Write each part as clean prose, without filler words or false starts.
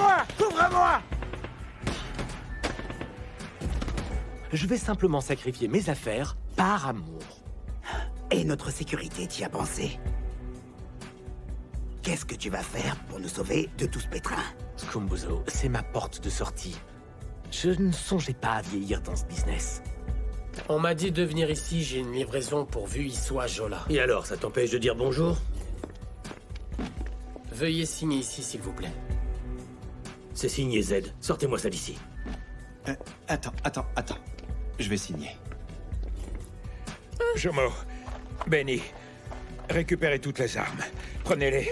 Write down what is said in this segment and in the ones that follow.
Ouvre-moi! Ouvre-moi! Je vais simplement sacrifier mes affaires par amour. Et notre sécurité, t'y as pensé? Qu'est-ce que tu vas faire pour nous sauver de tout ce pétrin? Scumbuzo, c'est ma porte de sortie. Je ne songeais pas à vieillir dans ce business. On m'a dit de venir ici, j'ai une livraison pour Vuissois Jola. Et alors, ça t'empêche de dire bonjour? Veuillez signer ici, s'il vous plaît. C'est signé Z. Sortez-moi ça d'ici. Attends. Je vais signer. Jomo, Benny, récupérez toutes les armes. Prenez-les.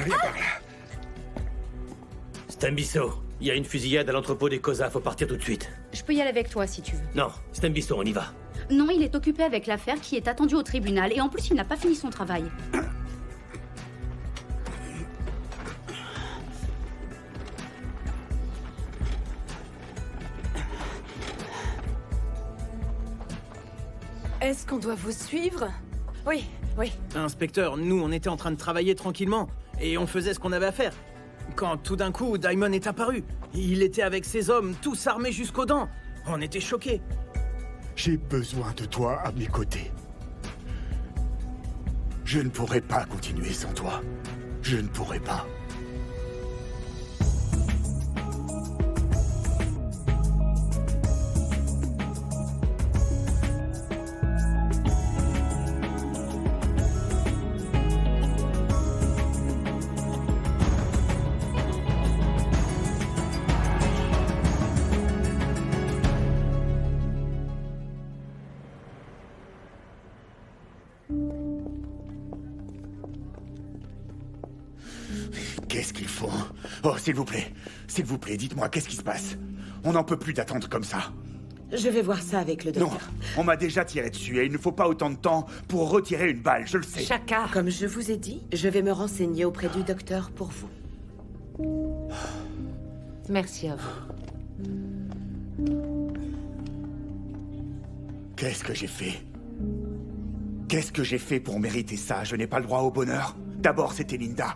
Viens par là. Stambiso, il y a une fusillade à l'entrepôt des Cosa, faut partir tout de suite. Je peux y aller avec toi si tu veux. Non, Stambiso, on y va. Non, il est occupé avec l'affaire qui est attendue au tribunal et en plus il n'a pas fini son travail. Est-ce qu'on doit vous suivre? Oui. Inspecteur, nous, on était en train de travailler tranquillement, et on faisait ce qu'on avait à faire. Quand tout d'un coup, Daimon est apparu. Il était avec ses hommes, tous armés jusqu'aux dents. On était choqués. J'ai besoin de toi à mes côtés. Je ne pourrai pas continuer sans toi. Je ne pourrai pas. Qu'est-ce qu'ils font? Oh, s'il vous plaît, dites-moi, qu'est-ce qui se passe? On n'en peut plus d'attendre comme ça. Je vais voir ça avec le Non, docteur. on m'a déjà tiré dessus et il ne faut pas autant de temps pour retirer une balle, je le sais. Chaka, comme je vous ai dit, je vais me renseigner auprès du docteur pour vous. Merci à vous. Qu'est-ce que j'ai fait? Qu'est-ce que j'ai fait pour mériter ça? Je n'ai pas le droit au bonheur. D'abord, c'était Linda.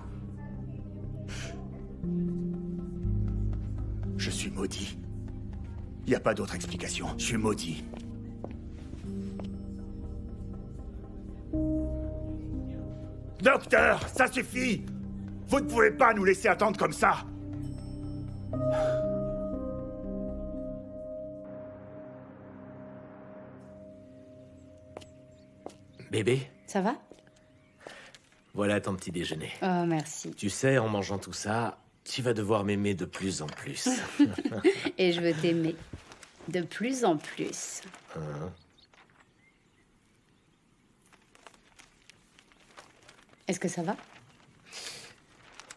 Je suis maudit. Il n'y a pas d'autre explication. Je suis maudit. Docteur, ça suffit! Vous ne pouvez pas nous laisser attendre comme ça! Bébé, Ça va? voilà ton petit déjeuner. Oh, merci. Tu sais, en mangeant tout ça, tu vas devoir m'aimer de plus en plus. Et je veux t'aimer. De plus en plus. Est-ce que ça va?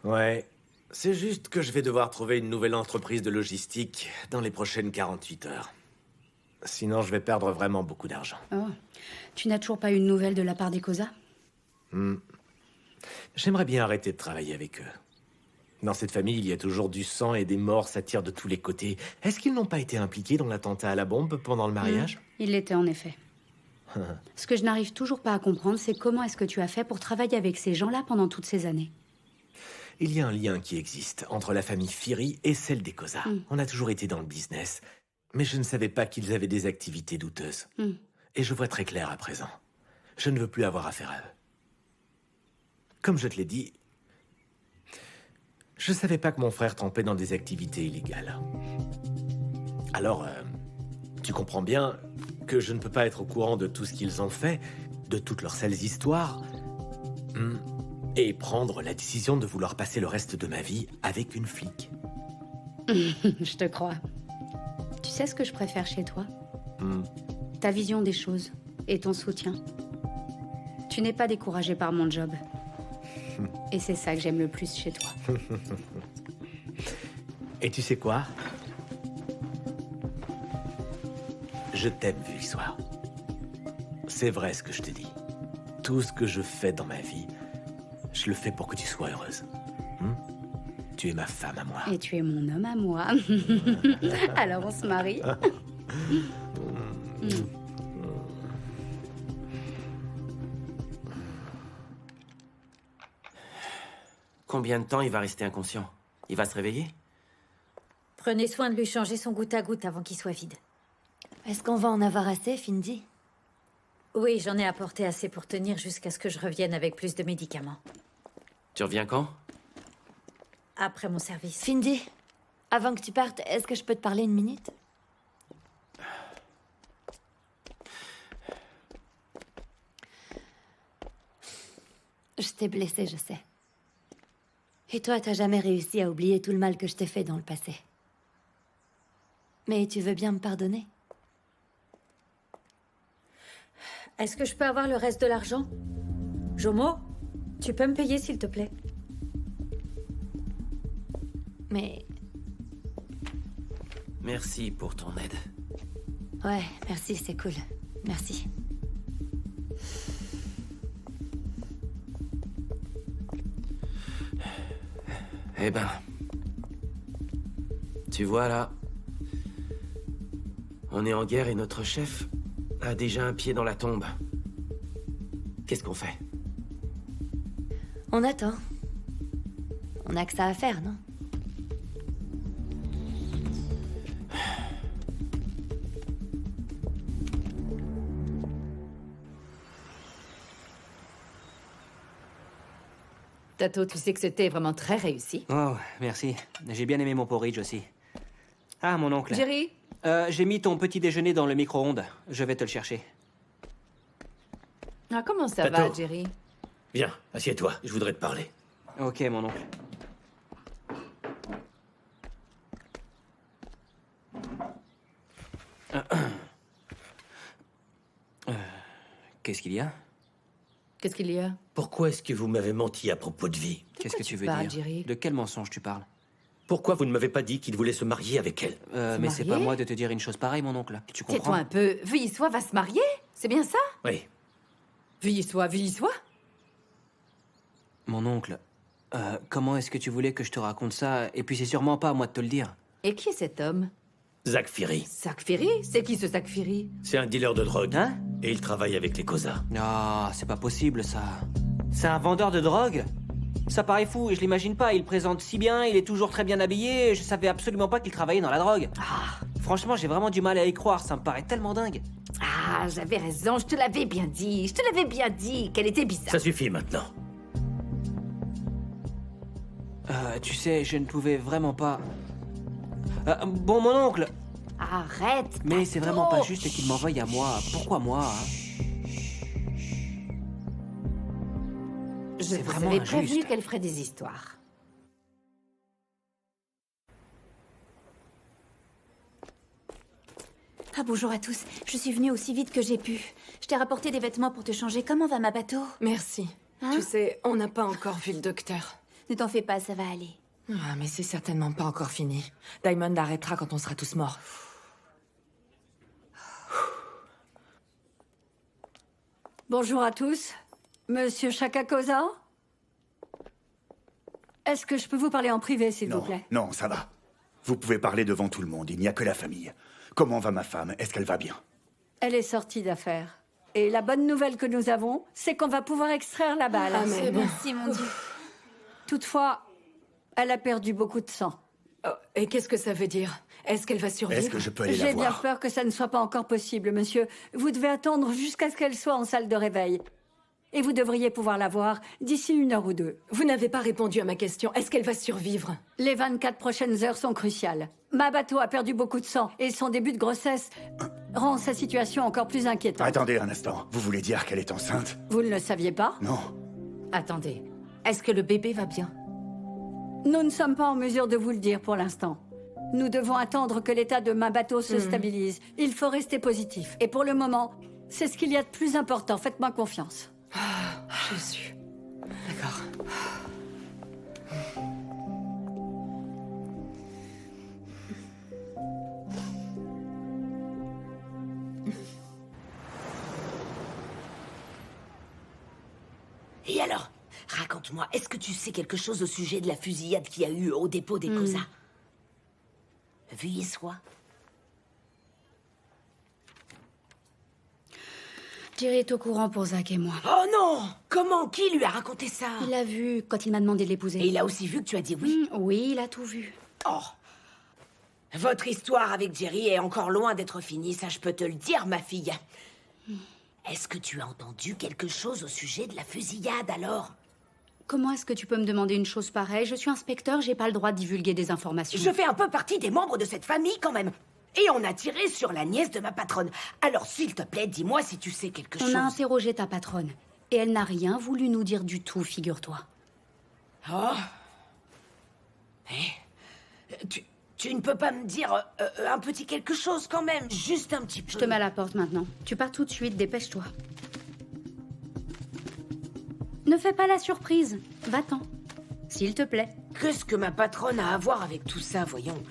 Ouais, c'est juste que je vais devoir trouver une nouvelle entreprise de logistique dans les prochaines 48 heures. Sinon, je vais perdre vraiment beaucoup d'argent. Oh. Tu n'as toujours pas eu de nouvelles de la part des Cosa? J'aimerais bien arrêter de travailler avec eux. Dans cette famille, il y a toujours du sang et des morts, ça tire de tous les côtés. Est-ce qu'ils n'ont pas été impliqués dans l'attentat à la bombe pendant le mariage? Il l'était en effet. Ce que je n'arrive toujours pas à comprendre, c'est comment est-ce que tu as fait pour travailler avec ces gens-là pendant toutes ces années? Il y a un lien qui existe entre la famille Firi et celle des Cosa. On a toujours été dans le business, mais je ne savais pas qu'ils avaient des activités douteuses. Et je vois très clair à présent. Je ne veux plus avoir affaire à eux. Comme je te l'ai dit, je savais pas que mon frère trempait dans des activités illégales. Alors, tu comprends bien que je ne peux pas être au courant de tout ce qu'ils ont fait, de toutes leurs sales histoires, et prendre la décision de vouloir passer le reste de ma vie avec une flic. Je te crois. Tu sais ce que je préfère chez toi? Ta vision des choses et ton soutien. Tu n'es pas découragé par mon job. Et c'est ça que j'aime le plus chez toi. Et tu sais quoi? Je t'aime, Vuissois. C'est vrai ce que je te dis. Tout ce que je fais dans ma vie, je le fais pour que tu sois heureuse. Tu es ma femme à moi. Et tu es mon homme à moi. Alors on se marie. Combien de temps il va rester inconscient? Il va se réveiller? Prenez soin de lui changer son goutte à goutte avant qu'il soit vide. Est-ce qu'on va en avoir assez, Findy? Oui, j'en ai apporté assez pour tenir jusqu'à ce que je revienne avec plus de médicaments. Tu reviens quand? Après mon service. Findy, avant que tu partes, est-ce que je peux te parler une minute? Je t'ai blessée, je sais. Et toi, t'as jamais réussi à oublier tout le mal que je t'ai fait dans le passé. Mais tu veux bien me pardonner? Est-ce que je peux avoir le reste de l'argent? Jomo, tu peux me payer s'il te plaît? Mais... Merci pour ton aide. Ouais, merci, c'est cool. Merci. Eh ben... Tu vois, là... On est en guerre et notre chef a déjà un pied dans la tombe. Qu'est-ce qu'on fait? On attend. On a que ça à faire, non? Tato, tu sais que c'était vraiment très réussi. Oh, merci. J'ai bien aimé mon porridge aussi. Ah, mon oncle. Jerry? J'ai mis ton petit déjeuner dans le micro-ondes. Je vais te le chercher. Ah, comment ça Tato. va, Jerry? Viens, assieds-toi, je voudrais te parler. Ok, mon oncle. Qu'est-ce qu'il y a? Qu'est-ce qu'il y a? Pourquoi est-ce que vous m'avez menti à propos de Vie? Qu'est-ce que tu veux parles, dire? Jerry? De quel mensonge tu parles? Pourquoi vous ne m'avez pas dit qu'il voulait se marier avec elle? Mais c'est pas marier? moi de te dire une chose pareille, mon oncle. Tu comprends? Tais-toi un peu. Vuillissois va se marier? C'est bien ça? Oui. Vuillissois. Mon oncle, comment est-ce que tu voulais que je te raconte ça? Et puis c'est sûrement pas à moi de te le dire. Et qui est cet homme? Zach Fury. Zach Fury? C'est qui ce Zach Fury? C'est un dealer de drogue. Hein? Et il travaille avec les Cosa. Ah, c'est pas possible, ça. C'est un vendeur de drogue? Ça paraît fou, et je l'imagine pas. Il présente si bien, il est toujours très bien habillé. Je savais absolument pas qu'il travaillait dans la drogue. Ah, Franchement, j'ai vraiment du mal à y croire. Ça me paraît tellement dingue. ah, j'avais raison, je te l'avais bien dit. Je te l'avais bien dit qu'elle était bizarre. Ça suffit maintenant. Tu sais, je ne pouvais vraiment pas... bon, mon oncle. Arrête. Mais c'est vraiment Tato. pas juste qu'il m'envoie à moi. Pourquoi moi, hein? Je C'est vous vraiment avais injuste. prévenu qu'elle ferait des histoires. Ah, bonjour à tous. Je suis venue aussi vite que j'ai pu. Je t'ai rapporté des vêtements pour te changer. Comment va ma bateau? Merci. Hein? Tu sais, on n'a pas encore vu le docteur. Ne t'en fais pas, ça va aller. Ah, mais c'est certainement pas encore fini. Diamond arrêtera quand on sera tous morts. Bonjour à tous. Monsieur Shakakoza? Est-ce que je peux vous parler en privé, s'il vous plaît? Non, ça va. Vous pouvez parler devant tout le monde, il n'y a que la famille. Comment va ma femme? Est-ce qu'elle va bien? Elle est sortie d'affaires. Et la bonne nouvelle que nous avons, c'est qu'on va pouvoir extraire la balle. Ah, mais bon. Merci, mon Dieu. Toutefois, elle a perdu beaucoup de sang. Oh, et qu'est-ce que ça veut dire? Est-ce qu'elle va survivre? Est-ce que je peux aller la J'ai bien voir? peur que ça ne soit pas encore possible, monsieur. Vous devez attendre jusqu'à ce qu'elle soit en salle de réveil. Et vous devriez pouvoir la voir d'ici 1 heure ou 2. Vous n'avez pas répondu à ma question. Est-ce qu'elle va survivre? Les 24 prochaines heures sont cruciales. Ma bateau a perdu beaucoup de sang et son début de grossesse rend sa situation encore plus inquiétante. Attendez un instant, vous voulez dire qu'elle est enceinte? Vous ne le saviez pas? Non. Attendez. Est-ce que le bébé va bien? Nous ne sommes pas en mesure de vous le dire pour l'instant. Nous devons attendre que l'état de ma bateau se stabilise. Il faut rester positif. Et pour le moment, c'est ce qu'il y a de plus important. Faites-moi confiance. Jésus. D'accord. Et alors, raconte-moi, est-ce que tu sais quelque chose au sujet de la fusillade qu'il y a eu au dépôt des Cosa? Vuillissois. Jerry est au courant pour Zach et moi. Oh non! Comment? Qui lui a raconté ça? Il l'a vu quand il m'a demandé de l'épouser. Et il a aussi vu que tu as dit oui? Oui, il a tout vu. Oh! Votre histoire avec Jerry est encore loin d'être finie, ça je peux te le dire, ma fille. Est-ce que tu as entendu quelque chose au sujet de la fusillade, alors? Comment est-ce que tu peux me demander une chose pareille? Je suis inspecteur, j'ai pas le droit de divulguer des informations. Je fais un peu partie des membres de cette famille, quand même. Et on a tiré sur la nièce de ma patronne. Alors, s'il te plaît, dis-moi si tu sais quelque chose. On a interrogé ta patronne. Et elle n'a rien voulu nous dire du tout, figure-toi. Oh. Tu ne peux pas me dire un petit quelque chose, quand même? Juste un petit peu. Je te mets à la porte maintenant. Tu pars tout de suite, dépêche-toi. Ne fais pas la surprise. Va-t'en. S'il te plaît. Qu'est-ce que ma patronne a à voir avec tout ça, voyons?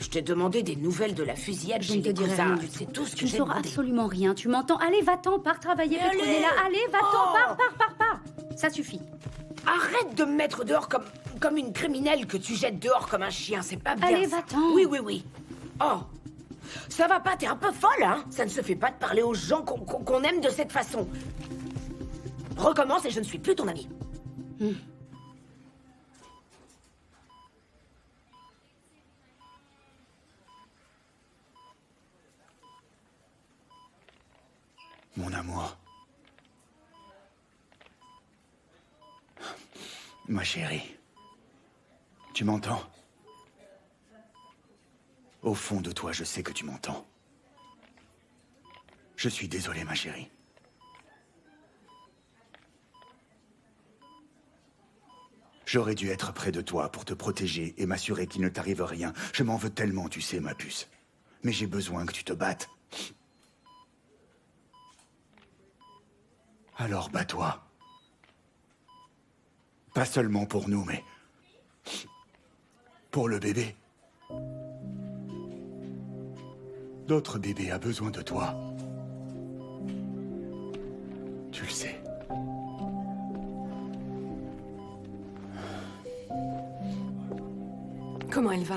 Je t'ai demandé des nouvelles de la fusillade Je chez ne te les dirai Cosards. rien du tout. C'est tout ce que Tu ne j'ai sauras demandé. absolument rien. Tu m'entends? Allez, va-t'en, pars travailler, Petronella. Allez, va-t'en, pars. Ça suffit. Arrête de me mettre dehors comme une criminelle que tu jettes dehors comme un chien. C'est pas bien. Allez, ça. va-t'en. Oui. Oh. Ça va pas, t'es un peu folle, hein? Ça ne se fait pas de parler aux gens qu'on aime de cette façon. Recommence et je ne suis plus ton amie. Mon amour. Ma chérie. Tu m'entends? Au fond de toi, je sais que tu m'entends. Je suis désolé, ma chérie. J'aurais dû être près de toi pour te protéger et m'assurer qu'il ne t'arrive rien. Je m'en veux tellement, tu sais, ma puce. Mais j'ai besoin que tu te battes. Alors bats-toi. Pas seulement pour nous, mais pour le bébé. D'autres bébés a besoin de toi. Tu le sais. Comment elle va?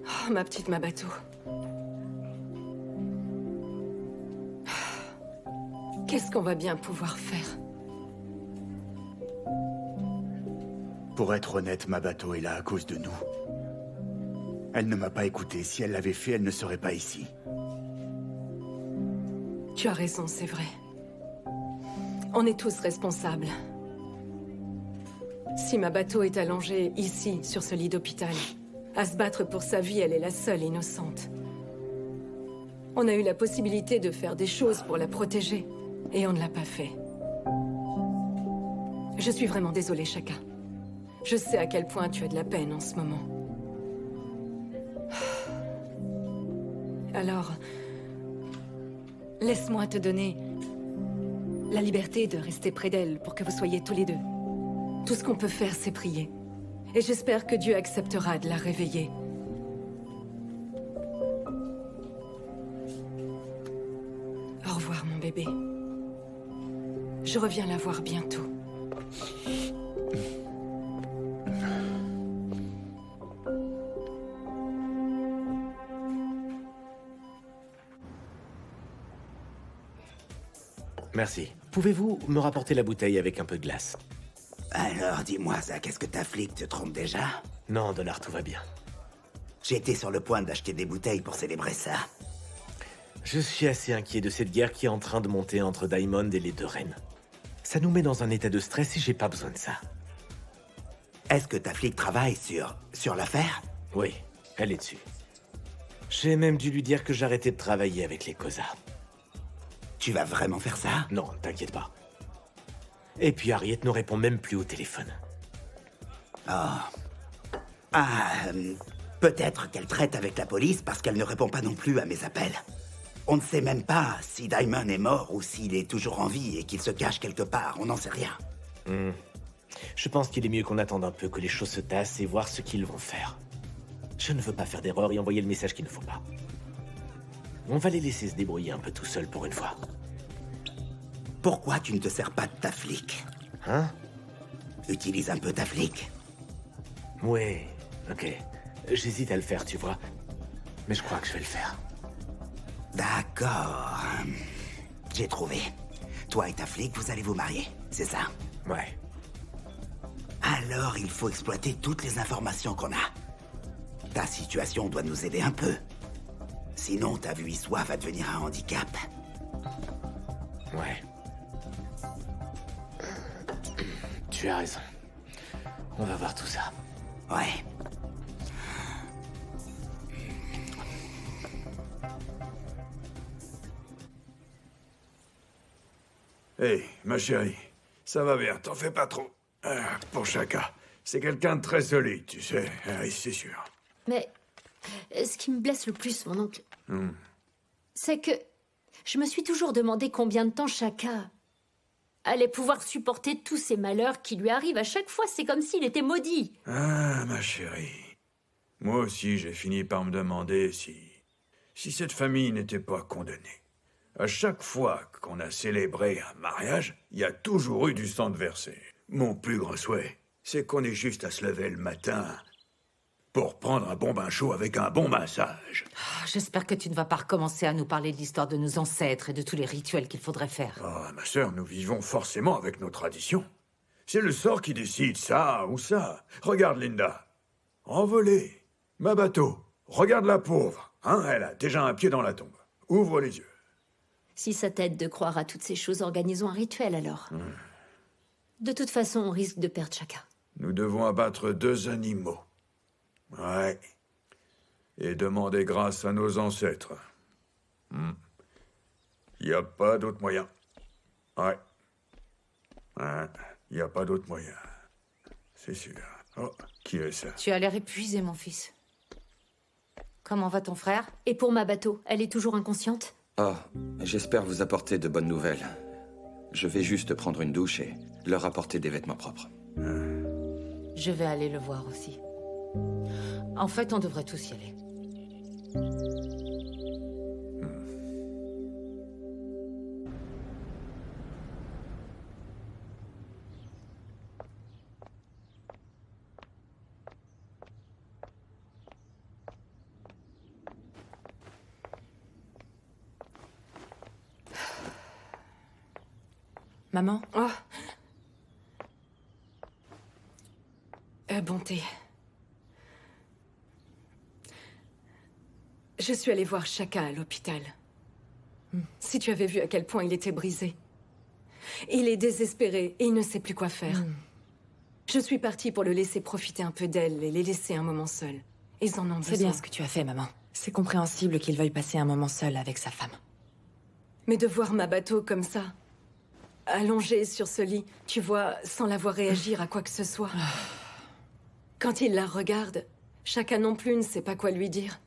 Oh, ma petite Mabato. Qu'est-ce qu'on va bien pouvoir faire? Pour être honnête, Mabato est là à cause de nous. Elle ne m'a pas écouté. Si elle l'avait fait, elle ne serait pas ici. Tu as raison, c'est vrai. On est tous responsables. Si Mabato est allongée ici, sur ce lit d'hôpital, à se battre pour sa vie, elle est la seule innocente. On a eu la possibilité de faire des choses pour la protéger, et on ne l'a pas fait. Je suis vraiment désolée, Chaka. Je sais à quel point tu as de la peine en ce moment. Alors, laisse-moi te donner la liberté de rester près d'elle pour que vous soyez tous les deux. Tout ce qu'on peut faire, c'est prier. Et j'espère que Dieu acceptera de la réveiller. Au revoir, mon bébé. Je reviens la voir bientôt. Merci. Pouvez-vous me rapporter la bouteille avec un peu de glace? Alors, dis-moi, Zach, est-ce que ta flic te trompe déjà? Non, Dollar, tout va bien. J'étais sur le point d'acheter des bouteilles pour célébrer ça. Je suis assez inquiet de cette guerre qui est en train de monter entre Diamond et les deux reines. Ça nous met dans un état de stress et j'ai pas besoin de ça. Est-ce que ta flic travaille sur l'affaire? Oui, elle est dessus. J'ai même dû lui dire que j'arrêtais de travailler avec les Cosards. Tu vas vraiment faire ça? Non, t'inquiète pas. Et puis Harriet ne répond même plus au téléphone. Peut-être qu'elle traite avec la police parce qu'elle ne répond pas non plus à mes appels. On ne sait même pas si Diamond est mort ou s'il est toujours en vie et qu'il se cache quelque part. On n'en sait rien. Je pense qu'il est mieux qu'on attende un peu, que les choses se tassent et voir ce qu'ils vont faire. Je ne veux pas faire d'erreur et envoyer le message qu'il ne faut pas. On va les laisser se débrouiller un peu tout seuls pour une fois. Pourquoi tu ne te sers pas de ta flic? Hein? Utilise un peu ta flic. Ouais, ok. J'hésite à le faire, tu vois. Mais je crois que je vais le faire. D'accord. J'ai trouvé. Toi et ta flic, vous allez vous marier, c'est ça? Ouais. Alors, il faut exploiter toutes les informations qu'on a. Ta situation doit nous aider un peu. Sinon, ta vue Iswa va devenir un handicap. Ouais. Tu as raison. On va voir tout ça. Ouais. Hé, ma chérie, ça va bien, t'en fais pas trop. Pour Chaka, c'est quelqu'un de très solide, tu sais, c'est sûr. Mais ce qui me blesse le plus, mon oncle, c'est que je me suis toujours demandé combien de temps Chaka allait pouvoir supporter tous ces malheurs qui lui arrivent. À chaque fois, c'est comme s'il était maudit. Ah, ma chérie. Moi aussi, j'ai fini par me demander si cette famille n'était pas condamnée. À chaque fois qu'on a célébré un mariage, il y a toujours eu du sang de versé. Mon plus grand souhait, c'est qu'on ait juste à se lever le matin pour prendre un bon bain chaud avec un bon massage. Oh, j'espère que tu ne vas pas recommencer à nous parler de l'histoire de nos ancêtres et de tous les rituels qu'il faudrait faire. Oh, ma sœur, nous vivons forcément avec nos traditions. C'est le sort qui décide ça ou ça. Regarde Linda. Envolée. Ma bateau. Regarde la pauvre. Hein, elle a déjà un pied dans la tombe. Ouvre les yeux. Si ça t'aide de croire à toutes ces choses, organisons un rituel alors. De toute façon, on risque de perdre Chaka. Nous devons abattre 2 animaux. Ouais. Et demander grâce à nos ancêtres. Il n'y a pas d'autre moyen. Ouais. Il n'y a pas d'autre moyen. C'est sûr. Oh, qui est ça? Tu as l'air épuisé, mon fils. Comment va ton frère? Et pour ma bateau, elle est toujours inconsciente? Oh, j'espère vous apporter de bonnes nouvelles. Je vais juste prendre une douche et leur apporter des vêtements propres. Je vais aller le voir aussi. En fait, on devrait tous y aller. Maman? Oh. Bonté. Je suis allée voir Chaka à l'hôpital. Si tu avais vu à quel point il était brisé. Il est désespéré et il ne sait plus quoi faire. Je suis partie pour le laisser profiter un peu d'elle et les laisser un moment seuls. Ils en ont besoin. C'est bien ce que tu as fait, maman. C'est compréhensible qu'il veuille passer un moment seul avec sa femme. Mais de voir ma bateau comme ça, allongée sur ce lit, tu vois, sans la voir réagir à quoi que ce soit. Quand il la regarde, Chaka non plus ne sait pas quoi lui dire.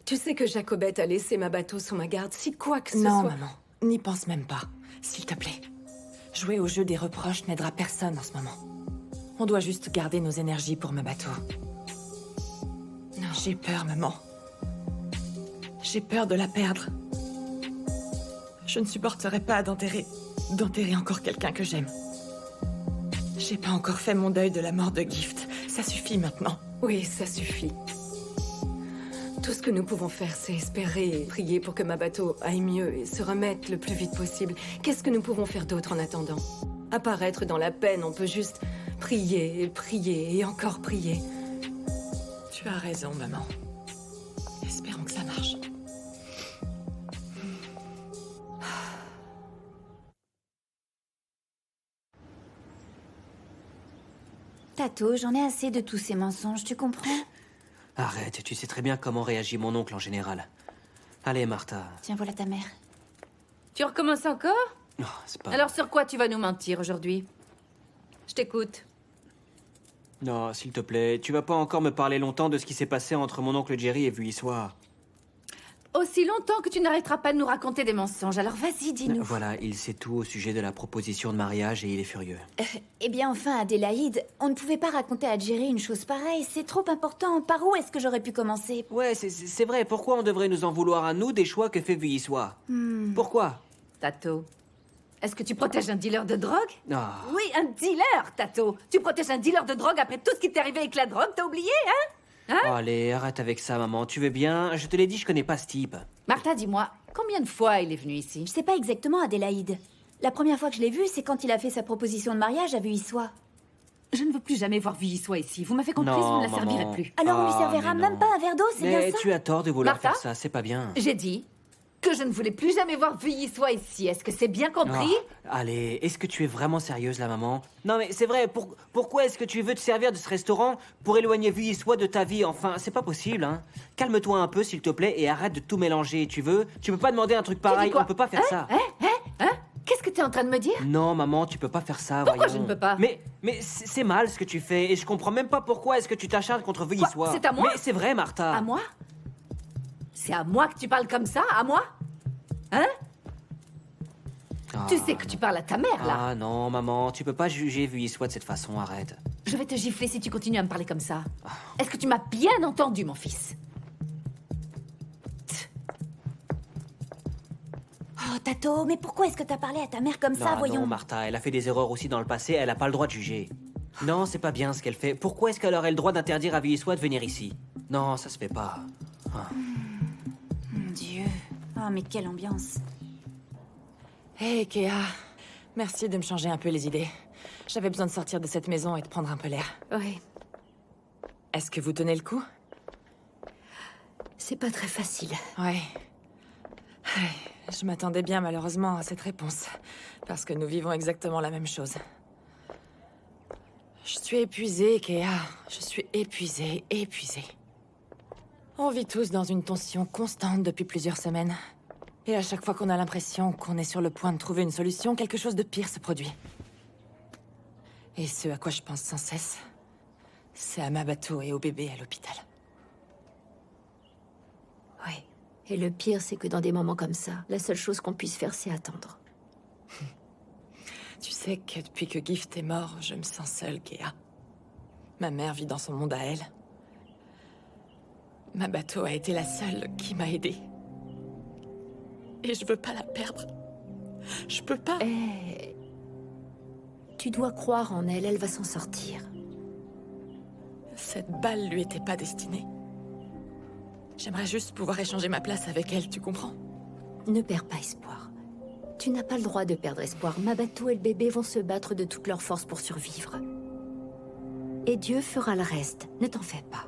Tu sais que Jacobette a laissé ma bateau sous ma garde, si quoi que ce soit... Non, maman, n'y pense même pas, s'il te plaît. Jouer au jeu des reproches n'aidera personne en ce moment. On doit juste garder nos énergies pour ma bateau. Non. J'ai peur, maman. J'ai peur de la perdre. Je ne supporterai pas d'enterrer encore quelqu'un que j'aime. J'ai pas encore fait mon deuil de la mort de Gift. Ça suffit maintenant. Oui, ça suffit. Tout ce que nous pouvons faire, c'est espérer et prier pour que ma bateau aille mieux et se remette le plus vite possible. Qu'est-ce que nous pouvons faire d'autre en attendant? À part être dans la peine, on peut juste prier et prier et encore prier. Tu as raison, maman. Espérons que ça marche. Tato, j'en ai assez de tous ces mensonges, tu comprends? Arrête, tu sais très bien comment réagit mon oncle en général. Allez, Martha. Tiens, voilà ta mère. Tu recommences encore? Non, c'est pas... Alors sur quoi tu vas nous mentir aujourd'hui? Je t'écoute. Non, s'il te plaît, tu vas pas encore me parler longtemps de ce qui s'est passé entre mon oncle Jerry et Vuissoir. Aussi longtemps que tu n'arrêteras pas de nous raconter des mensonges, alors vas-y, dis-nous. Voilà, il sait tout au sujet de la proposition de mariage et il est furieux. Eh bien, enfin, Adélaïde, on ne pouvait pas raconter à Jerry une chose pareille, c'est trop important. Par où est-ce que j'aurais pu commencer? Ouais, c'est vrai, pourquoi on devrait nous en vouloir à nous des choix que fait Vuissoir? Pourquoi? Tato, est-ce que tu protèges un dealer de drogue? Ah. Oui, un dealer, Tato. Tu protèges un dealer de drogue après tout ce qui t'est arrivé avec la drogue, t'as oublié, hein? Hein? Oh, allez, arrête avec ça, maman. Tu veux bien? Je te l'ai dit, je connais pas ce type. Martha, dis-moi, combien de fois il est venu ici? Je sais pas exactement, Adélaïde. La première fois que je l'ai vu, c'est quand il a fait sa proposition de mariage à Vuillissois. Je ne veux plus jamais voir Vuillissois ici. Vous m'avez comprise, vous ne la servirez plus. Alors on lui servira même pas un verre d'eau, c'est bien Mais ça? tu as tort de vouloir Martha? faire ça, c'est pas bien. J'ai dit que je ne voulais plus jamais voir Vuillissois ici. Est-ce que c'est bien compris? Allez, est-ce que tu es vraiment sérieuse, là, maman? Non, mais c'est vrai, pourquoi est-ce que tu veux te servir de ce restaurant pour éloigner Vuillissois de ta vie? Enfin, c'est pas possible, hein. Calme-toi un peu, s'il te plaît, et arrête de tout mélanger, tu veux? Tu peux pas demander un truc pareil, on peut pas faire ça. Qu'est-ce que tu es en train de me dire? Non, maman, tu peux pas faire ça, Pourquoi voyons. je ne peux pas? Mais c'est mal ce que tu fais, et je comprends même pas pourquoi est-ce que tu t'acharnes contre Vuillissois. C'est à moi? Mais c'est vrai, Martha. À moi? C'est à moi que tu parles comme ça? À moi? Hein? Tu sais que tu parles à ta mère, là. Ah non, maman, tu peux pas juger Vuillissois de cette façon, arrête. Je vais te gifler si tu continues à me parler comme ça. Est-ce que tu m'as bien entendu, mon fils? Oh, Tato, mais pourquoi est-ce que t'as parlé à ta mère comme ça, voyons? Non, Martha, elle a fait des erreurs aussi dans le passé, elle a pas le droit de juger. Non, c'est pas bien ce qu'elle fait. Pourquoi est-ce qu'elle aurait le droit d'interdire à Vuillissois de venir ici? Non, ça se fait pas. Ah. Mon Dieu. Oh, mais quelle ambiance. Hé, Kéa. Merci de me changer un peu les idées. J'avais besoin de sortir de cette maison et de prendre un peu l'air. Oui. Est-ce que vous tenez le coup? C'est pas très facile. Ouais. Je m'attendais bien malheureusement à cette réponse, parce que nous vivons exactement la même chose. Je suis épuisée, Kéa. Je suis épuisée. On vit tous dans une tension constante depuis plusieurs semaines. Et à chaque fois qu'on a l'impression qu'on est sur le point de trouver une solution, quelque chose de pire se produit. Et ce à quoi je pense sans cesse, c'est à ma bateau et au bébé à l'hôpital. Ouais. Et le pire, c'est que dans des moments comme ça, la seule chose qu'on puisse faire, c'est attendre. Tu sais que depuis que Gift est mort, je me sens seule, Kéa. Ma mère vit dans son monde à elle. Ma bateau a été la seule qui m'a aidée. Et je veux pas la perdre. Je peux pas. Tu dois croire en elle, elle va s'en sortir. Cette balle lui était pas destinée. J'aimerais juste pouvoir échanger ma place avec elle, tu comprends? Ne perds pas espoir. Tu n'as pas le droit de perdre espoir. Ma bateau et le bébé vont se battre de toutes leurs forces pour survivre. Et Dieu fera le reste, ne t'en fais pas.